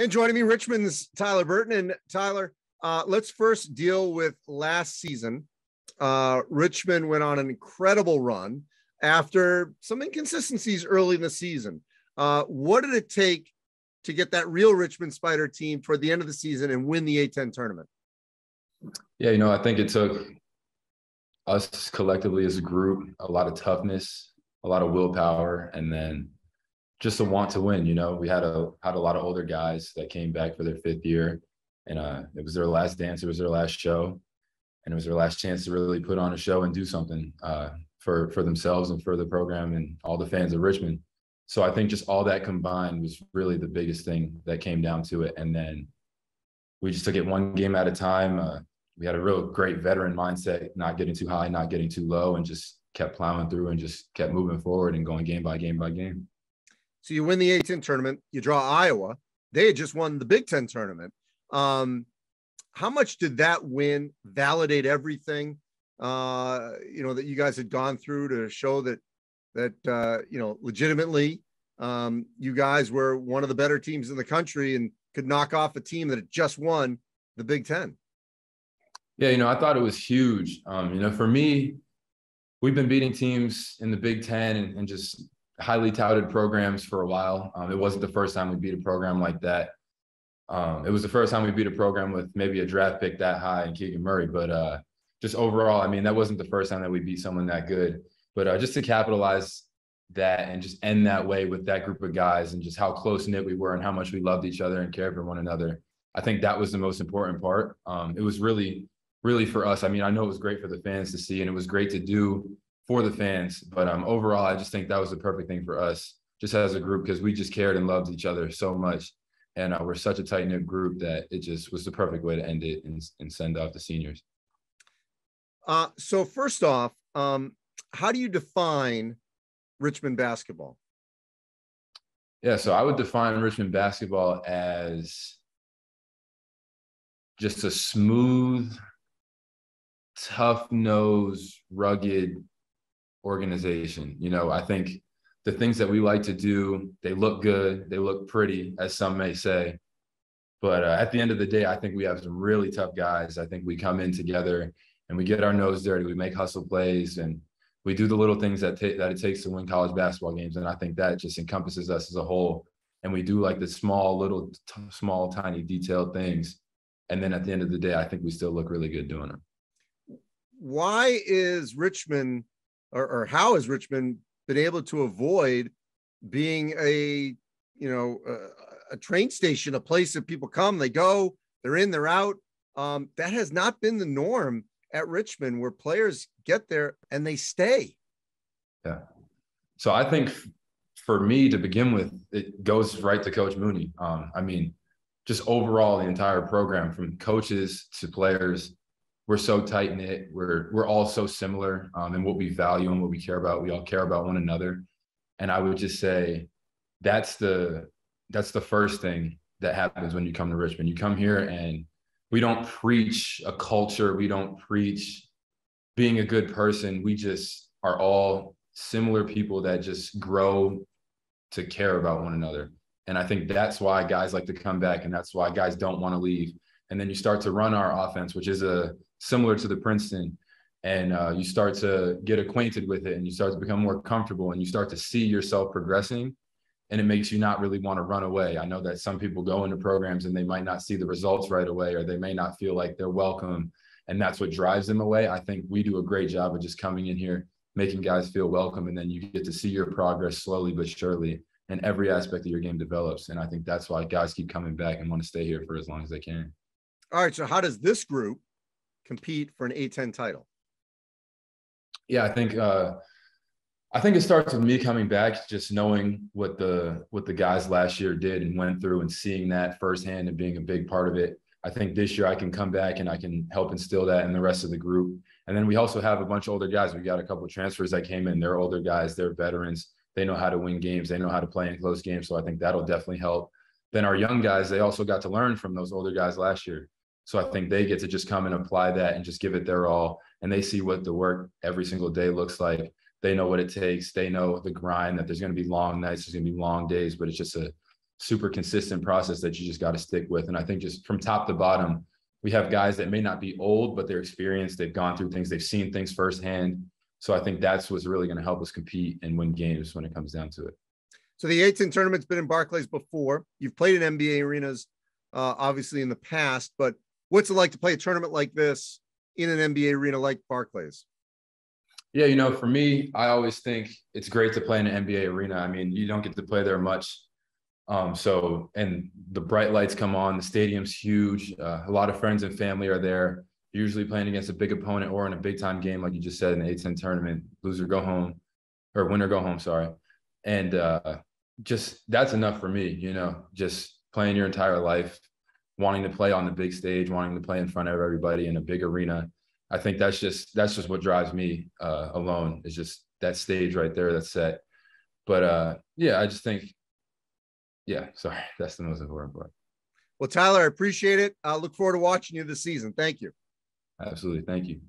And joining me, Richmond's Tyler Burton. And Tyler, let's first deal with last season. Richmond went on an incredible run after some inconsistencies early in the season. What did it take to get that real Richmond Spider team toward the end of the season and win the A10 tournament? Yeah, I think it took us collectively as a group, a lot of toughness, a lot of willpower, and then just a want to win. We had a lot of older guys that came back for their fifth year, and it was their last dance. It was their last show, and it was their last chance to really put on a show and do something for themselves and for the program and all the fans of Richmond. So I think just all that combined was really the biggest thing that came down to it. And then we just took it one game at a time. We had a real great veteran mindset, not getting too high, not getting too low, and just kept plowing through and just kept moving forward and going game by game by game. So you win the A10 tournament, you draw Iowa. They had just won the Big Ten tournament. How much did that win validate everything, that you guys had gone through to show that legitimately you guys were one of the better teams in the country and could knock off a team that had just won the Big Ten? Yeah, I thought it was huge. For me, we've been beating teams in the Big Ten and just highly touted programs for a while. It wasn't the first time we beat a program like that. It was the first time we beat a program with maybe a draft pick that high in Keegan Murray. But just overall, that wasn't the first time that we beat someone that good. But just to capitalize that and just end that way with that group of guys and just how close-knit we were and how much we loved each other and cared for one another, I think that was the most important part. It was really for us. I know it was great for the fans to see, and it was great to do for the fans. But overall, I just think that was the perfect thing for us just as a group, because we just cared and loved each other so much. And we're such a tight-knit group that it just was the perfect way to end it and send off the seniors. So first off, how do you define Richmond basketball? Yeah, so I would define Richmond basketball as just a smooth, tough-nosed, rugged organization. I think the things that we like to do, they look good, they look pretty, as some may say. But at the end of the day, I think we have some really tough guys. I think we come in together and we get our nose dirty. We make hustle plays and we do the little things that it takes to win college basketball games. And I think that just encompasses us as a whole. And we do like the small, tiny, detailed things. And then at the end of the day, I think we still look really good doing them. Why is Richmond, or how has Richmond been able to avoid being a train station, a place that people come, they go, they're in, they're out? That has not been the norm at Richmond, where players get there and they stay. Yeah. So I think for me, to begin with, it goes right to Coach Mooney. Just overall, the entire program, from coaches to players, we're so tight knit. We're all so similar in what we value and what we care about. We all care about one another. And I would just say that's the first thing that happens when you come to Richmond. You come here and we don't preach a culture. We don't preach being a good person. We just are all similar people that just grow to care about one another. And I think that's why guys like to come back, and that's why guys don't want to leave. And then you start to run our offense, which is similar to the Princeton, and you start to get acquainted with it, and you start to become more comfortable, and you start to see yourself progressing. And it makes you not really want to run away. I know that some people go into programs and they might not see the results right away, or they may not feel like they're welcome, and that's what drives them away. I think we do a great job of just coming in here, making guys feel welcome, and then you get to see your progress slowly but surely, and every aspect of your game develops. And I think that's why guys keep coming back and want to stay here for as long as they can. All right, so how does this group compete for an A10 title? Yeah, I think it starts with me coming back, just knowing what the guys last year did and went through, and seeing that firsthand and being a big part of it. I think this year I can come back and I can help instill that in the rest of the group. And then we also have a bunch of older guys. We got a couple of transfers that came in. They're older guys. They're veterans. They know how to win games. They know how to play in close games. So I think that'll definitely help. Then our young guys, they also got to learn from those older guys last year. So I think they get to just come and apply that and just give it their all. And they see what the work every single day looks like. They know what it takes. They know the grind, that there's going to be long nights, there's going to be long days, but it's just a super consistent process that you just got to stick with. And I think just from top to bottom, we have guys that may not be old, but they're experienced. They've gone through things. They've seen things firsthand. So I think that's what's really going to help us compete and win games when it comes down to it. So the A10 tournament's been in Barclays before. You've played in NBA arenas, obviously in the past, but what's it like to play a tournament like this in an NBA arena like Barclays? Yeah, you know, for me, I always think it's great to play in an NBA arena. I mean, you don't get to play there much. And the bright lights come on, the stadium's huge. A lot of friends and family are there, usually playing against a big opponent or in a big time game, like you just said, in the A10 tournament, loser go home or winner go home. Sorry. And just that's enough for me, you know, just playing your entire life, wanting to play on the big stage, wanting to play in front of everybody in a big arena. I think that's just what drives me alone, is just that stage right there that's set. But yeah, I just think, yeah, sorry, that's the most important part. Well, Tyler, I appreciate it. I look forward to watching you this season. Thank you. Absolutely. Thank you.